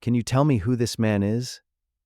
Can you tell me who this man is?"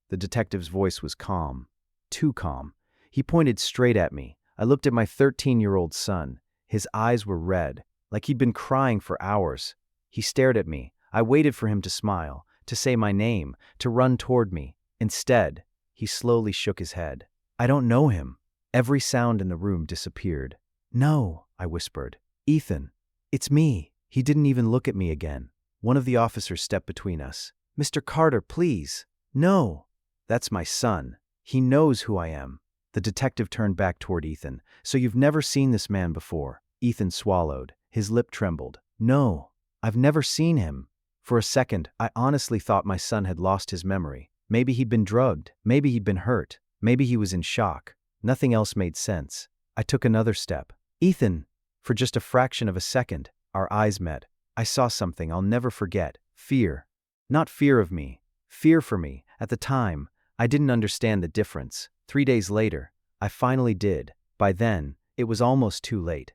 The detective's voice was calm. Too calm. He pointed straight at me. I looked at my 13-year-old son. His eyes were red, like he'd been crying for hours. He stared at me. I waited for him to smile, to say my name, to run toward me. Instead, he slowly shook his head. "I don't know him." Every sound in the room disappeared. "No," I whispered. "Ethan, it's me." He didn't even look at me again. One of the officers stepped between us. "Mr. Carter, please." "No, that's my son. He knows who I am." The detective turned back toward Ethan. "So you've never seen this man before?" Ethan swallowed. His lip trembled. "No, I've never seen him." For a second, I honestly thought my son had lost his memory. Maybe he'd been drugged. Maybe he'd been hurt. Maybe he was in shock. Nothing else made sense. I took another step. "Ethan." For just a fraction of a second, our eyes met. I saw something I'll never forget. Fear. Not fear of me. Fear for me. At the time, I didn't understand the difference. 3 days later, I finally did. By then, it was almost too late.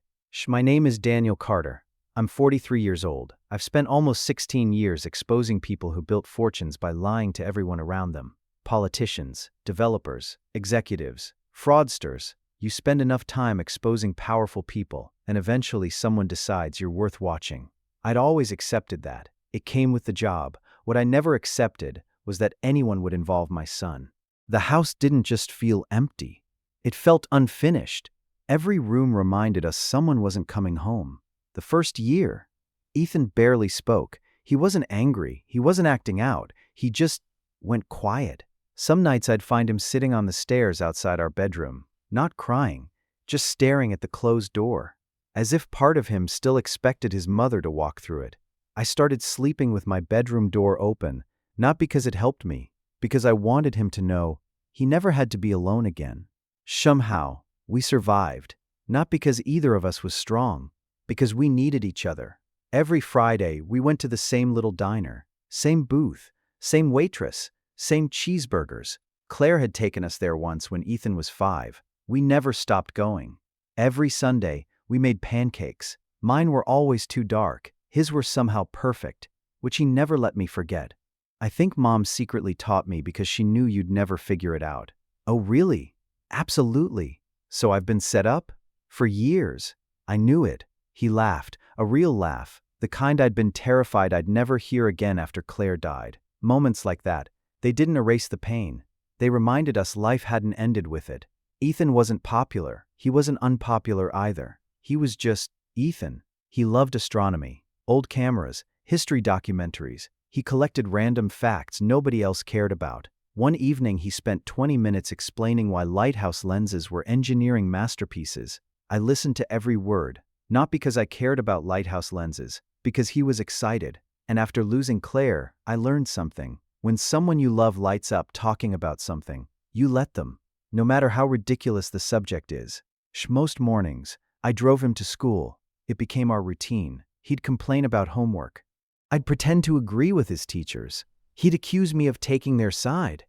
My name is Daniel Carter. I'm 43 years old. I've spent almost 16 years exposing people who built fortunes by lying to everyone around them. Politicians, developers, executives, fraudsters. You spend enough time exposing powerful people, and eventually someone decides you're worth watching. I'd always accepted that. It came with the job. What I never accepted was that anyone would involve my son. The house didn't just feel empty. It felt unfinished. Every room reminded us someone wasn't coming home. The first year, Ethan barely spoke. He wasn't angry. He wasn't acting out. He just went quiet. Some nights I'd find him sitting on the stairs outside our bedroom, not crying, just staring at the closed door, as if part of him still expected his mother to walk through it. I started sleeping with my bedroom door open, not because it helped me, because I wanted him to know he never had to be alone again. Somehow, we survived, not because either of us was strong, because we needed each other. Every Friday, we went to the same little diner, same booth, same waitress, same cheeseburgers. Claire had taken us there once when Ethan was 5. We never stopped going. Every Sunday, we made pancakes. Mine were always too dark. His were somehow perfect, which he never let me forget. I think Mom secretly taught me because she knew you'd never figure it out. "Oh, really?" "Absolutely. So I've been set up?" "For years." "I knew it." He laughed, a real laugh, the kind I'd been terrified I'd never hear again after Claire died. Moments like that, they didn't erase the pain. They reminded us life hadn't ended with it. Ethan wasn't popular. He wasn't unpopular either. He was just Ethan. He loved astronomy, old cameras, history documentaries. He collected random facts nobody else cared about. One evening he spent 20 minutes explaining why lighthouse lenses were engineering masterpieces. I listened to every word, not because I cared about lighthouse lenses, because he was excited. And after losing Claire, I learned something. When someone you love lights up talking about something, you let them, no matter how ridiculous the subject is. Most mornings, I drove him to school. It became our routine. He'd complain about homework. I'd pretend to agree with his teachers. He'd accuse me of taking their side.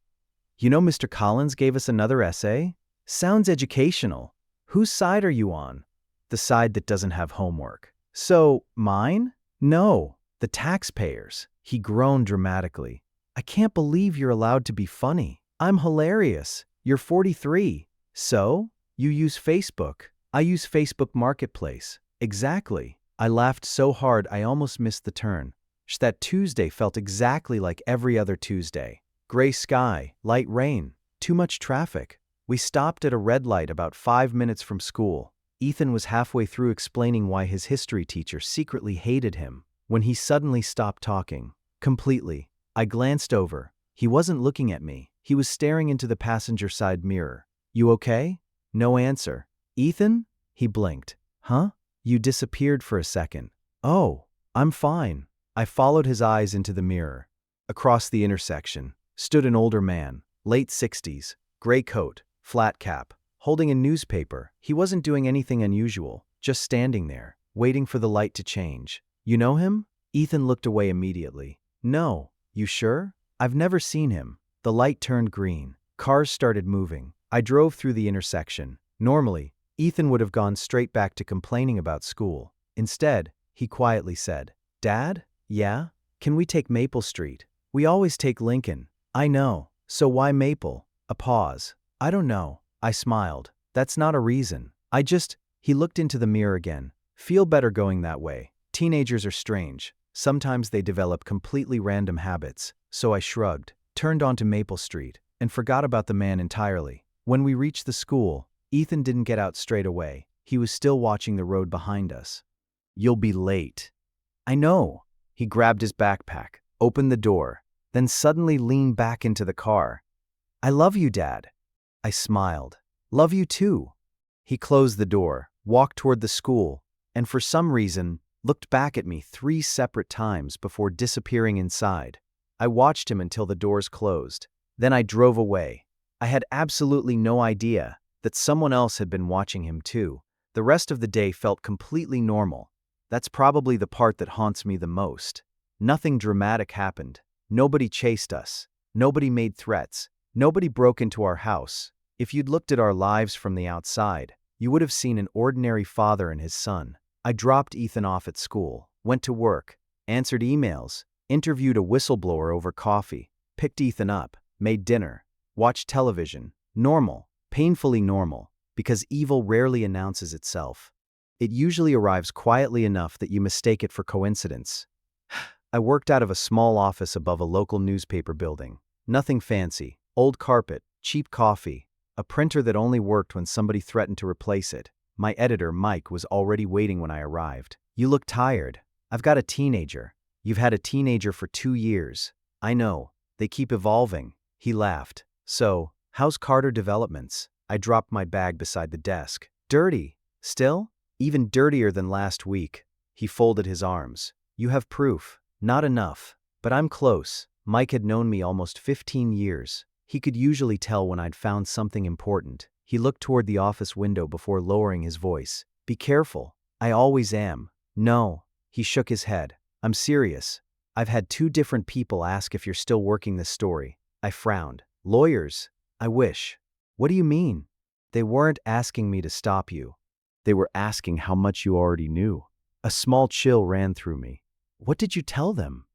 "You know, Mr. Collins gave us another essay? Sounds educational. Whose side are you on?" "The side that doesn't have homework." "So, mine?" "No, the taxpayers." He groaned dramatically. "I can't believe you're allowed to be funny." "I'm hilarious. You're 43. So? You use Facebook." "I use Facebook Marketplace." "Exactly." I laughed so hard I almost missed the turn. That Tuesday felt exactly like every other Tuesday. Gray sky, light rain, too much traffic. We stopped at a red light about 5 minutes from school. Ethan was halfway through explaining why his history teacher secretly hated him, when he suddenly stopped talking. Completely. I glanced over. He wasn't looking at me. He was staring into the passenger side mirror. "You okay?" No answer. "Ethan?" He blinked. "Huh?" "You disappeared for a second." "Oh, I'm fine." I followed his eyes into the mirror. Across the intersection stood an older man, late 60s, gray coat, flat cap, holding a newspaper. He wasn't doing anything unusual, just standing there, waiting for the light to change. "You know him?" Ethan looked away immediately. "No." "You sure?" "I've never seen him." The light turned green. Cars started moving. I drove through the intersection. Normally, Ethan would have gone straight back to complaining about school. Instead, he quietly said, "Dad? Yeah? Can we take Maple Street? We always take Lincoln. I know. So why Maple? A pause. I don't know. I smiled. That's not a reason. He looked into the mirror again. Feel better going that way. Teenagers are strange. Sometimes they develop completely random habits. So I shrugged, turned onto Maple Street, and forgot about the man entirely. When we reached the school, Ethan didn't get out straight away. He was still watching the road behind us. You'll be late. I know. He grabbed his backpack, opened the door, then suddenly leaned back into the car. I love you, Dad. I smiled. Love you too. He closed the door, walked toward the school, and for some reason, looked back at me 3 separate times before disappearing inside. I watched him until the doors closed. Then I drove away. I had absolutely no idea that someone else had been watching him too. The rest of the day felt completely normal. That's probably the part that haunts me the most. Nothing dramatic happened. Nobody chased us. Nobody made threats. Nobody broke into our house. If you'd looked at our lives from the outside, you would have seen an ordinary father and his son. I dropped Ethan off at school, went to work, answered emails, interviewed a whistleblower over coffee, picked Ethan up, made dinner, watched television. Normal, painfully normal, because evil rarely announces itself. It usually arrives quietly enough that you mistake it for coincidence. I worked out of a small office above a local newspaper building. Nothing fancy. Old carpet, cheap coffee, a printer that only worked when somebody threatened to replace it. My editor, Mike, was already waiting when I arrived. You look tired. I've got a teenager. You've had a teenager for 2 years. I know. They keep evolving. He laughed. So, how's Carter Developments? I dropped my bag beside the desk. Dirty. Still? Even dirtier than last week. He folded his arms. You have proof. Not enough. But I'm close. Mike had known me almost 15 years. He could usually tell when I'd found something important. He looked toward the office window before lowering his voice. Be careful. I always am. No. He shook his head. I'm serious. I've had 2 different people ask if you're still working this story. I frowned. Lawyers? I wish. What do you mean? They weren't asking me to stop you. They were asking how much you already knew. A small chill ran through me. What did you tell them?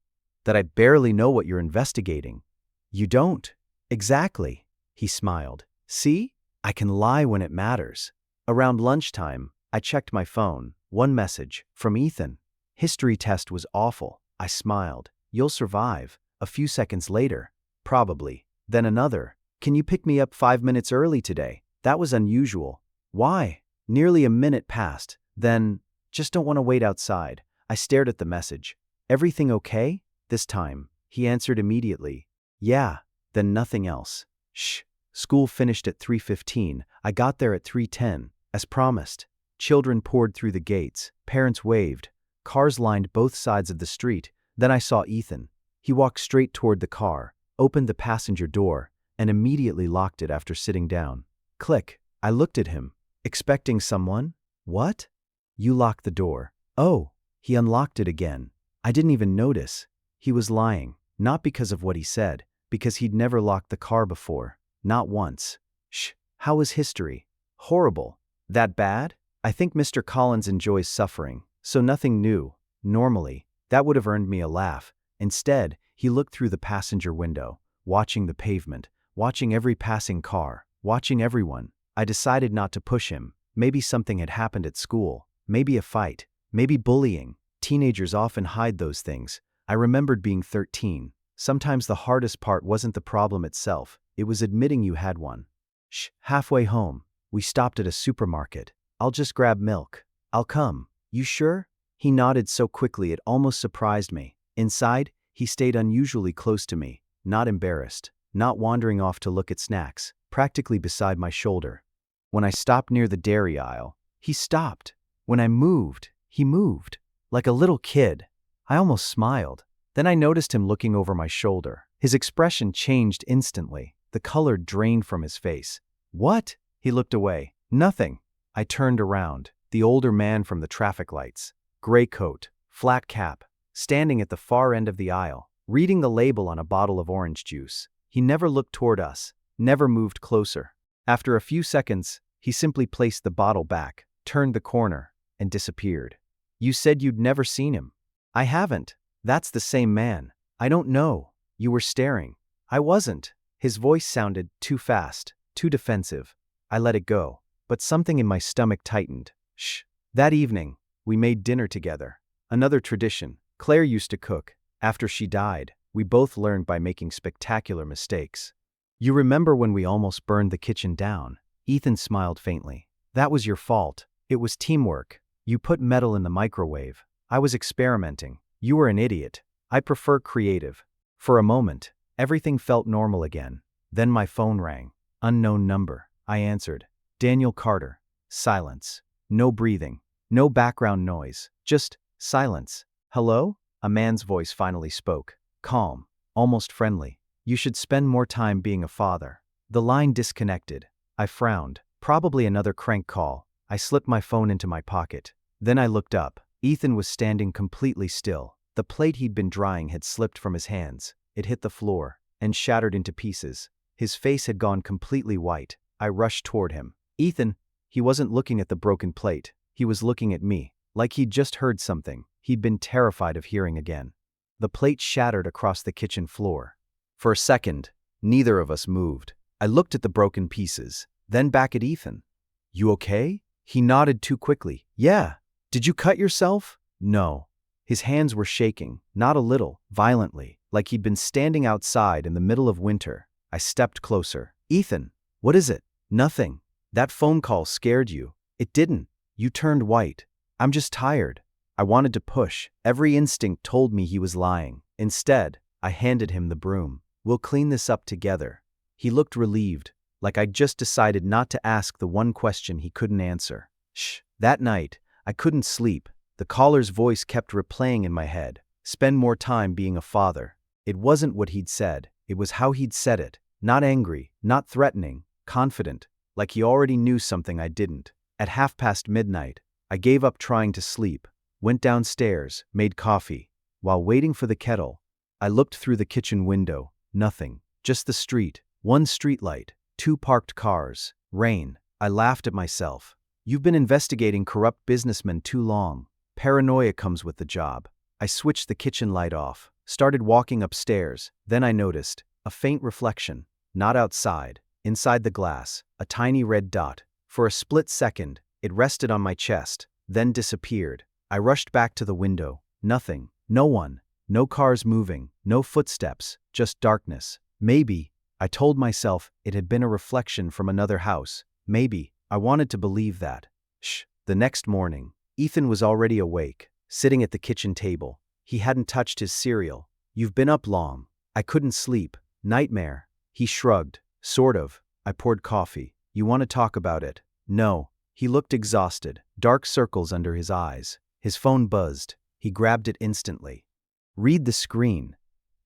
That I barely know what you're investigating. You don't. Exactly. He smiled. See? I can lie when it matters. Around lunchtime, I checked my phone. 1 message from Ethan. History test was awful. I smiled. You'll survive. A few seconds later. Probably. Then another. Can you pick me up 5 minutes early today? That was unusual. Why? Nearly a minute passed. Then, just don't want to wait outside. I stared at the message. Everything okay? This time, he answered immediately. Yeah. Then nothing else. Shh. School finished at 3:15. I got there at 3:10. As promised. Children poured through the gates. Parents waved. Cars lined both sides of the street. Then I saw Ethan. He walked straight toward the car, opened the passenger door, and immediately locked it after sitting down. Click. I looked at him, expecting someone. What? You locked the door. Oh. He unlocked it again. I didn't even notice. He was lying, not because of what he said, because he'd never locked the car before. Not once. Shh. How was history? Horrible. That bad? I think Mr. Collins enjoys suffering, so nothing new. Normally, that would have earned me a laugh. Instead, he looked through the passenger window, watching the pavement, watching every passing car, watching everyone. I decided not to push him. Maybe something had happened at school. Maybe a fight. Maybe bullying. Teenagers often hide those things. I remembered being 13. Sometimes the hardest part wasn't the problem itself. It was admitting you had one. Shh. Halfway home, we stopped at a supermarket. I'll just grab milk. I'll come. You sure? He nodded so quickly it almost surprised me. Inside, he stayed unusually close to me, not embarrassed, not wandering off to look at snacks, practically beside my shoulder. When I stopped near the dairy aisle, he stopped. When I moved, he moved. Like a little kid. I almost smiled. Then I noticed him looking over my shoulder. His expression changed instantly. The color drained from his face. What? He looked away. Nothing. I turned around. The older man from the traffic lights. Gray coat, flat cap, standing at the far end of the aisle, reading the label on a bottle of orange juice. He never looked toward us, never moved closer. After a few seconds, he simply placed the bottle back, turned the corner, and disappeared. You said you'd never seen him. I haven't. That's the same man. I don't know. You were staring. I wasn't. His voice sounded too fast, too defensive. I let it go, but something in my stomach tightened. Shh. That evening, we made dinner together. Another tradition. Claire used to cook. After she died, we both learned by making spectacular mistakes. You remember when we almost burned the kitchen down? Ethan smiled faintly. That was your fault. It was teamwork. You put metal in the microwave. I was experimenting. You were an idiot. I prefer creative. For a moment, everything felt normal again. Then my phone rang. Unknown number. I answered. Daniel Carter. Silence. No breathing. No background noise. Just silence. Hello? A man's voice finally spoke. Calm. Almost friendly. You should spend more time being a father. The line disconnected. I frowned. Probably another crank call. I slipped my phone into my pocket. Then I looked up. Ethan was standing completely still. The plate he'd been drying had slipped from his hands. It hit the floor and shattered into pieces. His face had gone completely white. I rushed toward him. Ethan, he wasn't looking at the broken plate. He was looking at me, like he'd just heard something he'd been terrified of hearing again. The plate shattered across the kitchen floor. For a second, neither of us moved. I looked at the broken pieces, then back at Ethan. You okay? He nodded too quickly. Yeah. Did you cut yourself? No. His hands were shaking, not a little, violently, like he'd been standing outside in the middle of winter. I stepped closer. Ethan, what is it? Nothing. That phone call scared you. It didn't. You turned white. I'm just tired. I wanted to push. Every instinct told me he was lying. Instead, I handed him the broom. We'll clean this up together. He looked relieved, like I'd just decided not to ask the one question he couldn't answer. Shh. That night, I couldn't sleep. The caller's voice kept replaying in my head. Spend more time being a father. It wasn't what he'd said. It was how he'd said it. Not angry, not threatening, confident, like he already knew something I didn't. At midnight, I gave up trying to sleep, went downstairs, made coffee. While waiting for the kettle, I looked through the kitchen window. Nothing. Just the street. One streetlight. 2 parked cars. Rain. I laughed at myself. You've been investigating corrupt businessmen too long. Paranoia comes with the job. I switched the kitchen light off, started walking upstairs. Then I noticed a faint reflection. Not outside. Inside the glass. A tiny red dot. For a split second, it rested on my chest, then disappeared. I rushed back to the window. Nothing. No one. No cars moving. No footsteps. Just darkness. Maybe, I told myself, it had been a reflection from another house. Maybe, I wanted to believe that. Shh. The next morning, Ethan was already awake, sitting at the kitchen table. He hadn't touched his cereal. You've been up long. I couldn't sleep. Nightmare. He shrugged. Sort of. I poured coffee. You want to talk about it? No. He looked exhausted, dark circles under his eyes. His phone buzzed. He grabbed it instantly. Read the screen.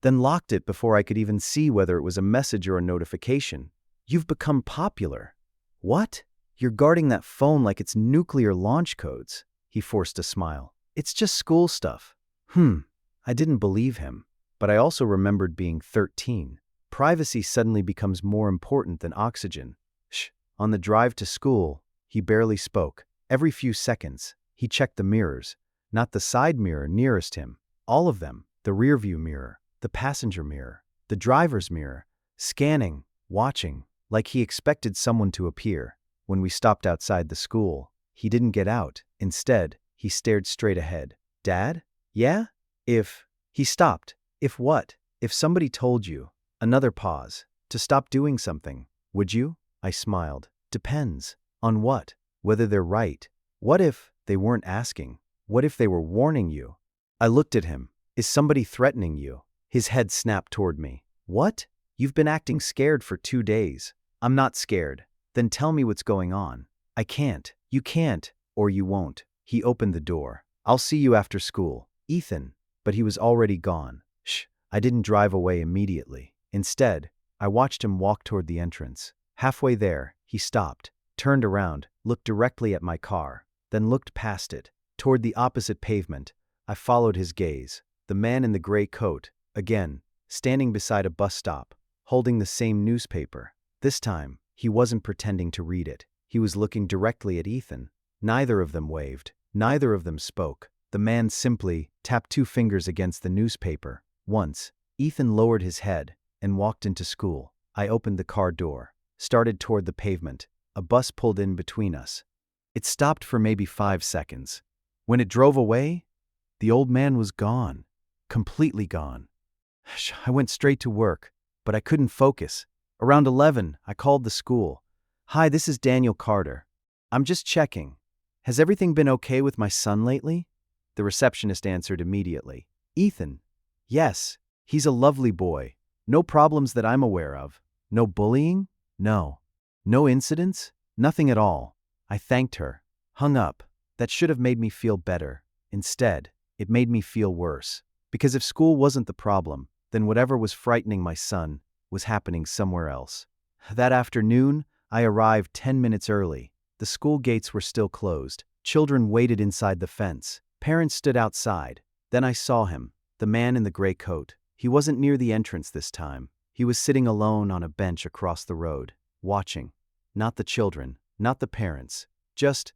Then locked it before I could even see whether it was a message or a notification. You've become popular. What? You're guarding that phone like it's nuclear launch codes. He forced a smile. It's just school stuff. I didn't believe him. But I also remembered being 13. Privacy suddenly becomes more important than oxygen. Shh. On the drive to school, he barely spoke. Every few seconds, he checked the mirrors. Not the side mirror nearest him. All of them. The rearview mirror, the passenger mirror, the driver's mirror. Scanning, watching, like he expected someone to appear. When we stopped outside the school, he didn't get out. Instead, he stared straight ahead. Dad? Yeah? He stopped. If what? If somebody told you, another pause, to stop doing something, would you? I smiled. Depends. On what? Whether they're right. What if they weren't asking? What if they were warning you? I looked at him. Is somebody threatening you? His head snapped toward me. What? You've been acting scared for 2 days. I'm not scared. Then tell me what's going on. I can't. You can't, or you won't. He opened the door. I'll see you after school. Ethan. But he was already gone. Shh. I didn't drive away immediately. Instead, I watched him walk toward the entrance. Halfway there, he stopped, turned around, looked directly at my car, then looked past it, toward the opposite pavement. I followed his gaze. The man in the gray coat, again, standing beside a bus stop, holding the same newspaper. This time, he wasn't pretending to read it. He was looking directly at Ethan. Neither of them waved. Neither of them spoke. The man simply tapped 2 fingers against the newspaper. Once, Ethan lowered his head and walked into school. I opened the car door, started toward the pavement. A bus pulled in between us. It stopped for maybe 5 seconds. When it drove away, the old man was gone. Completely gone. I went straight to work, but I couldn't focus. Around 11, I called the school. "Hi, this is Daniel Carter. I'm just checking. Has everything been okay with my son lately?" The receptionist answered immediately. "Ethan? Yes, he's a lovely boy. No problems that I'm aware of. No bullying? No. No incidents? Nothing at all." I thanked her, hung up. That should have made me feel better. Instead, it made me feel worse. Because if school wasn't the problem, then whatever was frightening my son was happening somewhere else. That afternoon, I arrived 10 minutes early. The school gates were still closed. Children waited inside the fence. Parents stood outside. Then I saw him, the man in the gray coat. He wasn't near the entrance this time. He was sitting alone on a bench across the road, watching. Not the children, not the parents, just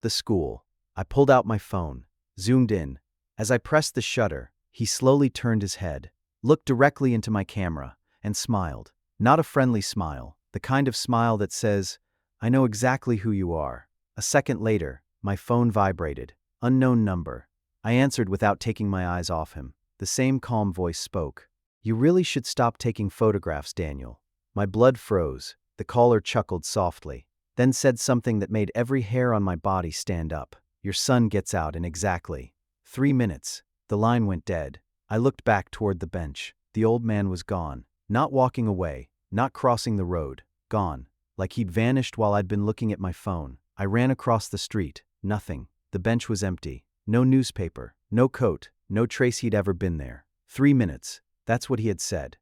the school. I pulled out my phone, zoomed in. As I pressed the shutter, he slowly turned his head, looked directly into my camera, and smiled. Not a friendly smile, the kind of smile that says, "I know exactly who you are." A second later, my phone vibrated. Unknown number. I answered without taking my eyes off him. The same calm voice spoke. "You really should stop taking photographs, Daniel." My blood froze. The caller chuckled softly, then said something that made every hair on my body stand up. "Your son gets out in exactly 3 minutes." The line went dead. I looked back toward the bench. The old man was gone. Not walking away, not crossing the road. Gone. Like he'd vanished while I'd been looking at my phone. I ran across the street. Nothing. The bench was empty. No newspaper, no coat, no trace he'd ever been there. 3 minutes. That's what he had said.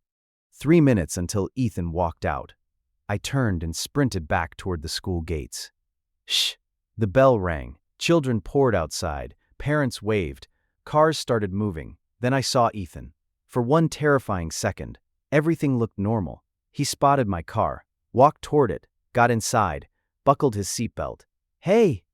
3 minutes until Ethan walked out. I turned and sprinted back toward the school gates. Shh! The bell rang. Children poured outside. Parents waved. Cars started moving. Then I saw Ethan. For one terrifying second, everything looked normal. He spotted my car, walked toward it, got inside, buckled his seatbelt. Hey!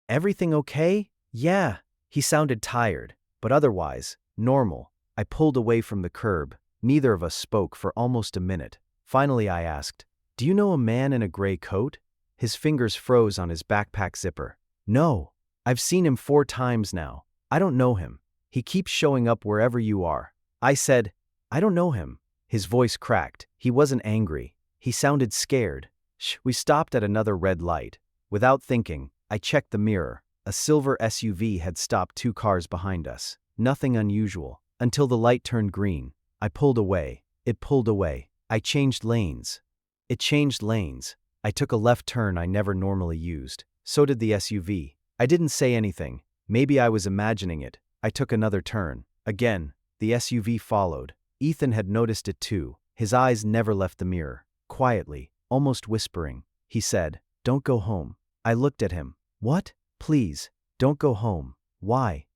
Everything okay?" "Yeah." He sounded tired, but otherwise, normal. I pulled away from the curb. Neither of us spoke for almost a minute. Finally I asked, "Do you know a man in a gray coat?" His fingers froze on his backpack zipper. "No. I've seen him 4 times now. I don't know him. He keeps showing up wherever you are." I said, "I don't know him." His voice cracked. He wasn't angry. He sounded scared. Shh. We stopped at another red light. Without thinking, I checked the mirror. A silver SUV had stopped 2 cars behind us. Nothing unusual. Until the light turned green. I pulled away. It pulled away. I changed lanes. It changed lanes. I took a left turn I never normally used. So did the SUV. I didn't say anything. Maybe I was imagining it. I took another turn. Again, the SUV followed. Ethan had noticed it too. His eyes never left the mirror. Quietly, almost whispering, he said, "Don't go home." I looked at him. "What? Please, don't go home." "Why?"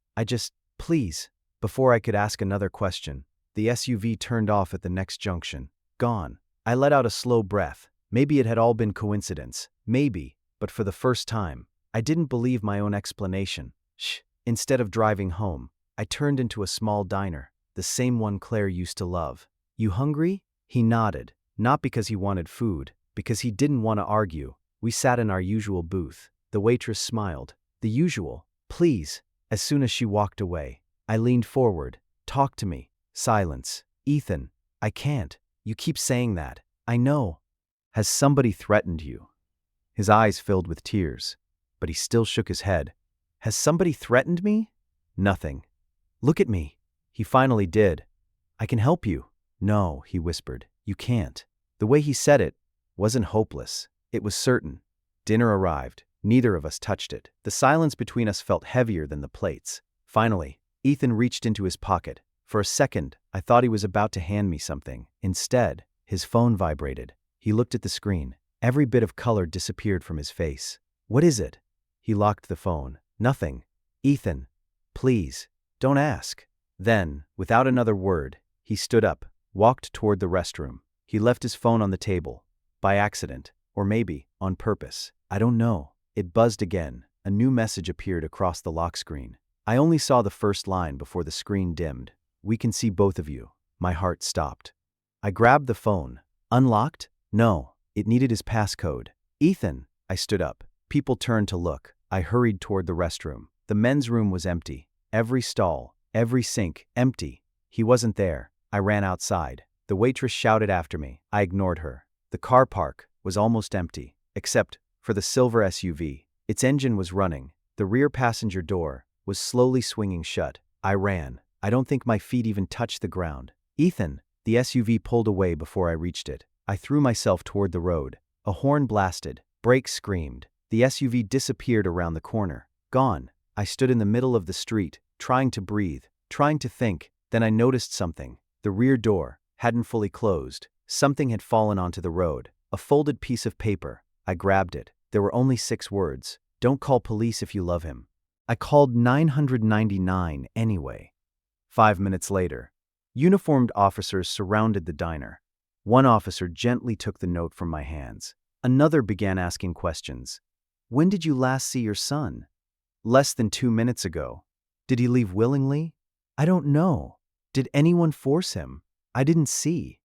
Please." Before I could ask another question, the SUV turned off at the next junction. Gone. I let out a slow breath. Maybe it had all been coincidence. Maybe, but for the first time, I didn't believe my own explanation. Shh. Instead of driving home, I turned into a small diner, the same one Claire used to love. "You hungry?" He nodded, not because he wanted food, because he didn't want to argue. We sat in our usual booth. The waitress smiled. "The usual. Please." As soon as she walked away, I leaned forward. "Talk to me." Silence. "Ethan, I can't. You keep saying that. I know." "Has somebody threatened you?" His eyes filled with tears, but he still shook his head. "Has somebody threatened me?" "Nothing." "Look at me." He finally did. "I can help you." "No," he whispered. "You can't." The way he said it wasn't hopeless. It was certain. Dinner arrived. Neither of us touched it. The silence between us felt heavier than the plates. Finally, Ethan reached into his pocket. For a second, I thought he was about to hand me something. Instead, his phone vibrated. He looked at the screen. Every bit of color disappeared from his face. "What is it?" He locked the phone. "Nothing." "Ethan, please, don't ask." Then, without another word, he stood up, walked toward the restroom. He left his phone on the table. By accident, or maybe on purpose. I don't know. It buzzed again. A new message appeared across the lock screen. I only saw the first line before the screen dimmed. "We can see both of you." My heart stopped. I grabbed the phone. Unlocked? No, it needed his passcode. Ethan, I stood up. People turned to look. I hurried toward the restroom. The men's room was empty. Every stall, every sink, empty. He wasn't there. I ran outside. The waitress shouted after me. I ignored her. The car park was almost empty, except for the silver SUV. Its engine was running. The rear passenger door was slowly swinging shut. I ran. I don't think my feet even touched the ground. Ethan, the SUV pulled away before I reached it. I threw myself toward the road. A horn blasted. Brakes screamed. The SUV disappeared around the corner. Gone. I stood in the middle of the street, trying to breathe, trying to think. Then I noticed something. The rear door hadn't fully closed. Something had fallen onto the road. A folded piece of paper. I grabbed it. There were only 6 words. Don't call police if you love him. I called 999 anyway. 5 minutes later, uniformed officers surrounded the diner. One officer gently took the note from my hands. Another began asking questions. When did you last see your son? Less than 2 minutes ago. Did he leave willingly? I don't know. Did anyone force him? I didn't see.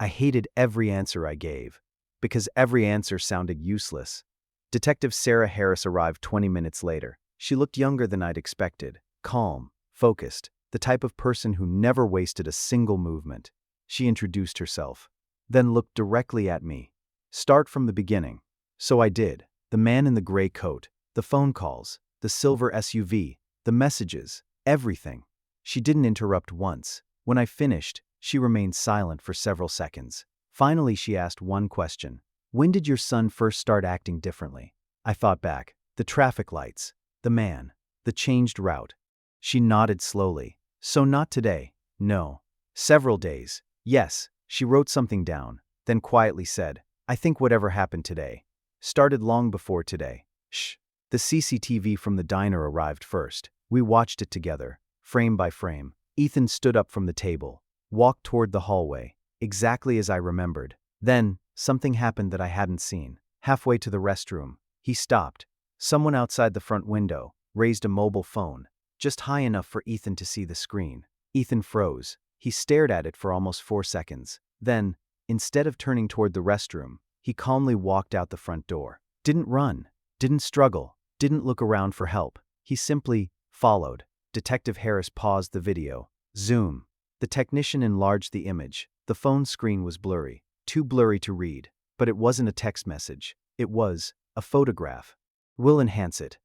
I hated every answer I gave, because every answer sounded useless. Detective Sarah Harris arrived 20 minutes later. She looked younger than I'd expected, calm, focused, the type of person who never wasted a single movement. She introduced herself, then looked directly at me. Start from the beginning. So I did. The man in the gray coat, the phone calls, the silver SUV, the messages, everything. She didn't interrupt once. When I finished, she remained silent for several seconds. Finally, she asked one question. When did your son first start acting differently? I thought back. The traffic lights, the man, the changed route. She nodded slowly. So not today. No. Several days. Yes. She wrote something down, then quietly said, I think whatever happened today started long before today. Shh. The CCTV from the diner arrived first. We watched it together, frame by frame. Ethan stood up from the table, walked toward the hallway, exactly as I remembered. Then, something happened that I hadn't seen. Halfway to the restroom, he stopped. Someone outside the front window raised a mobile phone, just high enough for Ethan to see the screen. Ethan froze. He stared at it for almost 4 seconds. Then, instead of turning toward the restroom, he calmly walked out the front door. Didn't run, didn't struggle, didn't look around for help. He simply followed. Detective Harris paused the video. Zoom. The technician enlarged the image. The phone screen was blurry, too blurry to read. But it wasn't a text message. It was a photograph. We'll enhance it.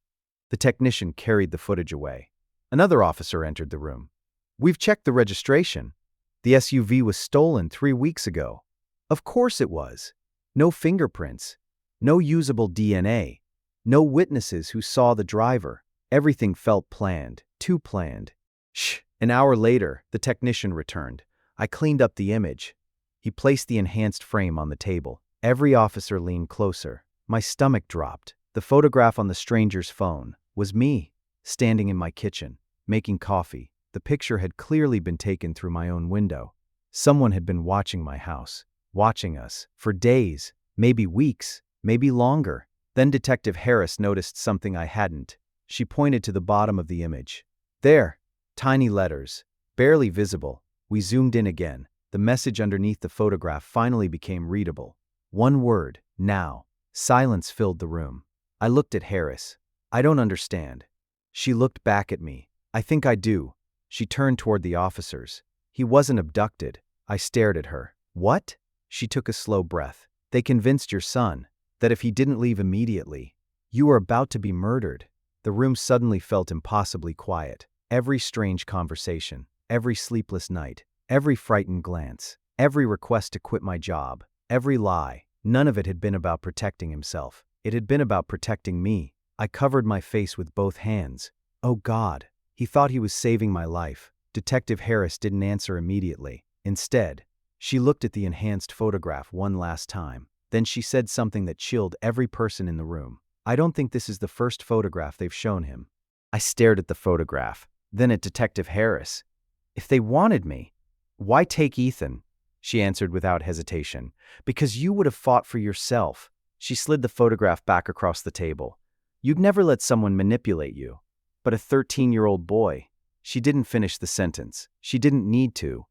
The technician carried the footage away. Another officer entered the room. We've checked the registration. The SUV was stolen 3 weeks ago. Of course it was. No fingerprints. No usable DNA. No witnesses who saw the driver. Everything felt planned. Too planned. Shh. An hour later, the technician returned. I cleaned up the image. He placed the enhanced frame on the table. Every officer leaned closer. My stomach dropped. The photograph on the stranger's phone was me, standing in my kitchen, making coffee. The picture had clearly been taken through my own window. Someone had been watching my house, watching us, for days, maybe weeks, maybe longer. Then Detective Harris noticed something I hadn't. She pointed to the bottom of the image. There, tiny letters, barely visible. We zoomed in again. The message underneath the photograph finally became readable. One word, now. Silence filled the room. I looked at Harris. I don't understand. She looked back at me. I think I do. She turned toward the officers. He wasn't abducted. I stared at her. What? She took a slow breath. They convinced your son that if he didn't leave immediately, you were about to be murdered. The room suddenly felt impossibly quiet. Every strange conversation, every sleepless night, every frightened glance, every request to quit my job, every lie, none of it had been about protecting himself. It had been about protecting me. I covered my face with both hands. Oh God, he thought he was saving my life. Detective Harris didn't answer immediately. Instead, she looked at the enhanced photograph one last time. Then she said something that chilled every person in the room. I don't think this is the first photograph they've shown him. I stared at the photograph, then at Detective Harris. If they wanted me, why take Ethan? She answered without hesitation. Because you would have fought for yourself. She slid the photograph back across the table. You'd never let someone manipulate you. But a 13-year-old boy. She didn't finish the sentence. She didn't need to.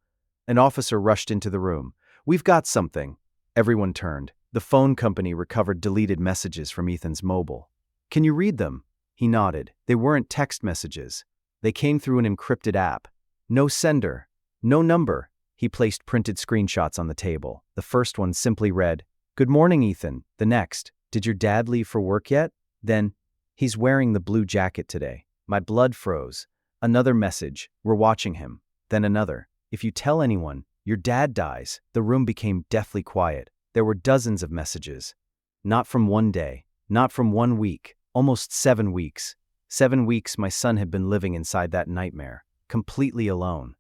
An officer rushed into the room. "We've got something." Everyone turned. The phone company recovered deleted messages from Ethan's mobile. "Can you read them?" He nodded. They weren't text messages. They came through an encrypted app. No sender. No number. He placed printed screenshots on the table. The first one simply read, "Good morning, Ethan." The next, "Did your dad leave for work yet?" Then, "He's wearing the blue jacket today." My blood froze. Another message, "We're watching him." Then another, "If you tell anyone, your dad dies." The room became deathly quiet. There were dozens of messages. Not from one day, not from 1 week, almost 7 weeks. 7 weeks my son had been living inside that nightmare, completely alone.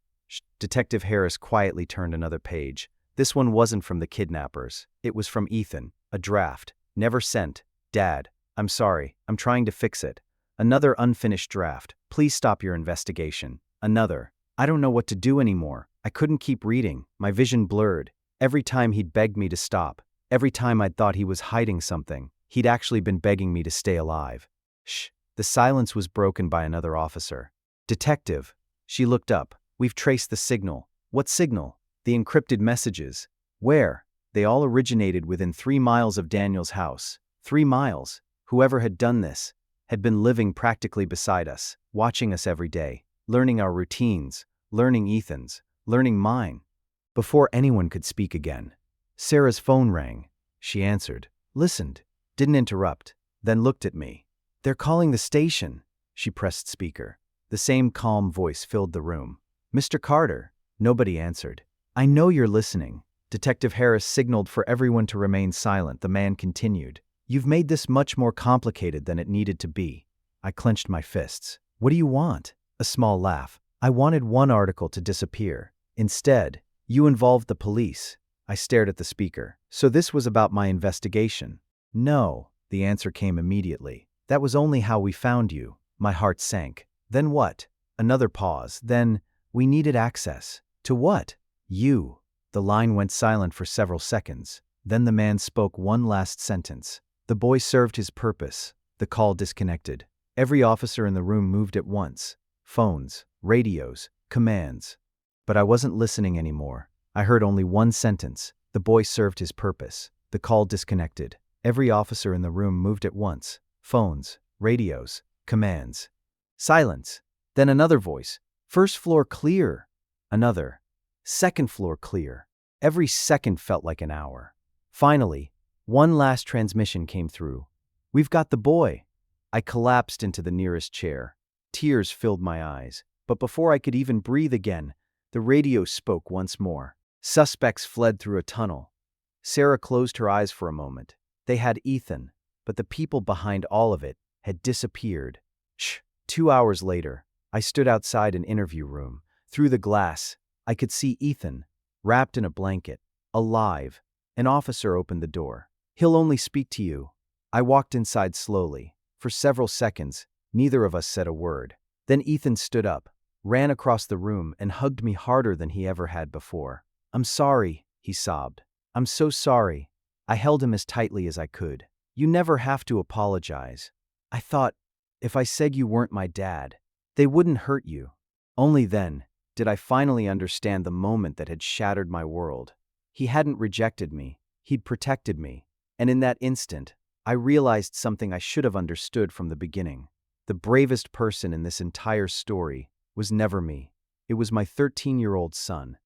Detective Harris quietly turned another page. This one wasn't from the kidnappers. It was from Ethan. A draft. Never sent. "Dad, I'm sorry. I'm trying to fix it." Another unfinished draft. "Please stop your investigation." Another. "I don't know what to do anymore. I couldn't keep reading. My vision blurred. Every time he'd begged me to stop. Every time I'd thought he was hiding something, he'd actually been begging me to stay alive." Shh. The silence was broken by another officer. "Detective." She looked up. "We've traced the signal." "What signal?" "The encrypted messages." "Where?" "They all originated within 3 miles of Daniel's house." 3 miles. Whoever had done this had been living practically beside us, watching us every day, learning our routines, learning Ethan's, learning mine. Before anyone could speak again, Sarah's phone rang. She answered, listened, didn't interrupt, then looked at me. "They're calling the station." She pressed speaker. The same calm voice filled the room. "Mr. Carter." Nobody answered. "I know you're listening." Detective Harris signaled for everyone to remain silent. The man continued. "You've made this much more complicated than it needed to be." I clenched my fists. "What do you want?" A small laugh. "I wanted one article to disappear. Instead, you involved the police." I stared at the speaker. "So this was about my investigation?" "No." The answer came immediately. "That was only how we found you." My heart sank. "Then what?" Another pause. "Then, we needed access." "To what?" "You." The line went silent for several seconds. Then the man spoke one last sentence. The boy served his purpose. The call disconnected. Every officer in the room moved at once. Phones, radios, commands. But I wasn't listening anymore. I heard only one sentence. The boy served his purpose. The call disconnected. Every officer in the room moved at once. Phones, radios, commands. Silence. Then another voice. "First floor clear." Another. "Second floor clear." Every second felt like an hour. Finally, one last transmission came through. "We've got the boy." I collapsed into the nearest chair. Tears filled my eyes. But before I could even breathe again, the radio spoke once more. Suspects fled through a tunnel. Sarah closed her eyes for a moment. They had Ethan, but the people behind all of it had disappeared. 2 hours later, I stood outside an interview room. Through the glass, I could see Ethan, wrapped in a blanket, alive. An officer opened the door. "He'll only speak to you." I walked inside slowly. For several seconds, neither of us said a word. Then Ethan stood up, ran across the room, and hugged me harder than he ever had before. "I'm sorry," he sobbed. "I'm so sorry." I held him as tightly as I could. "You never have to apologize. I thought, if I said you weren't my dad, they wouldn't hurt you." Only then did I finally understand the moment that had shattered my world. He hadn't rejected me. He'd protected me. And in that instant, I realized something I should have understood from the beginning. The bravest person in this entire story was never me. It was my 13-year-old son.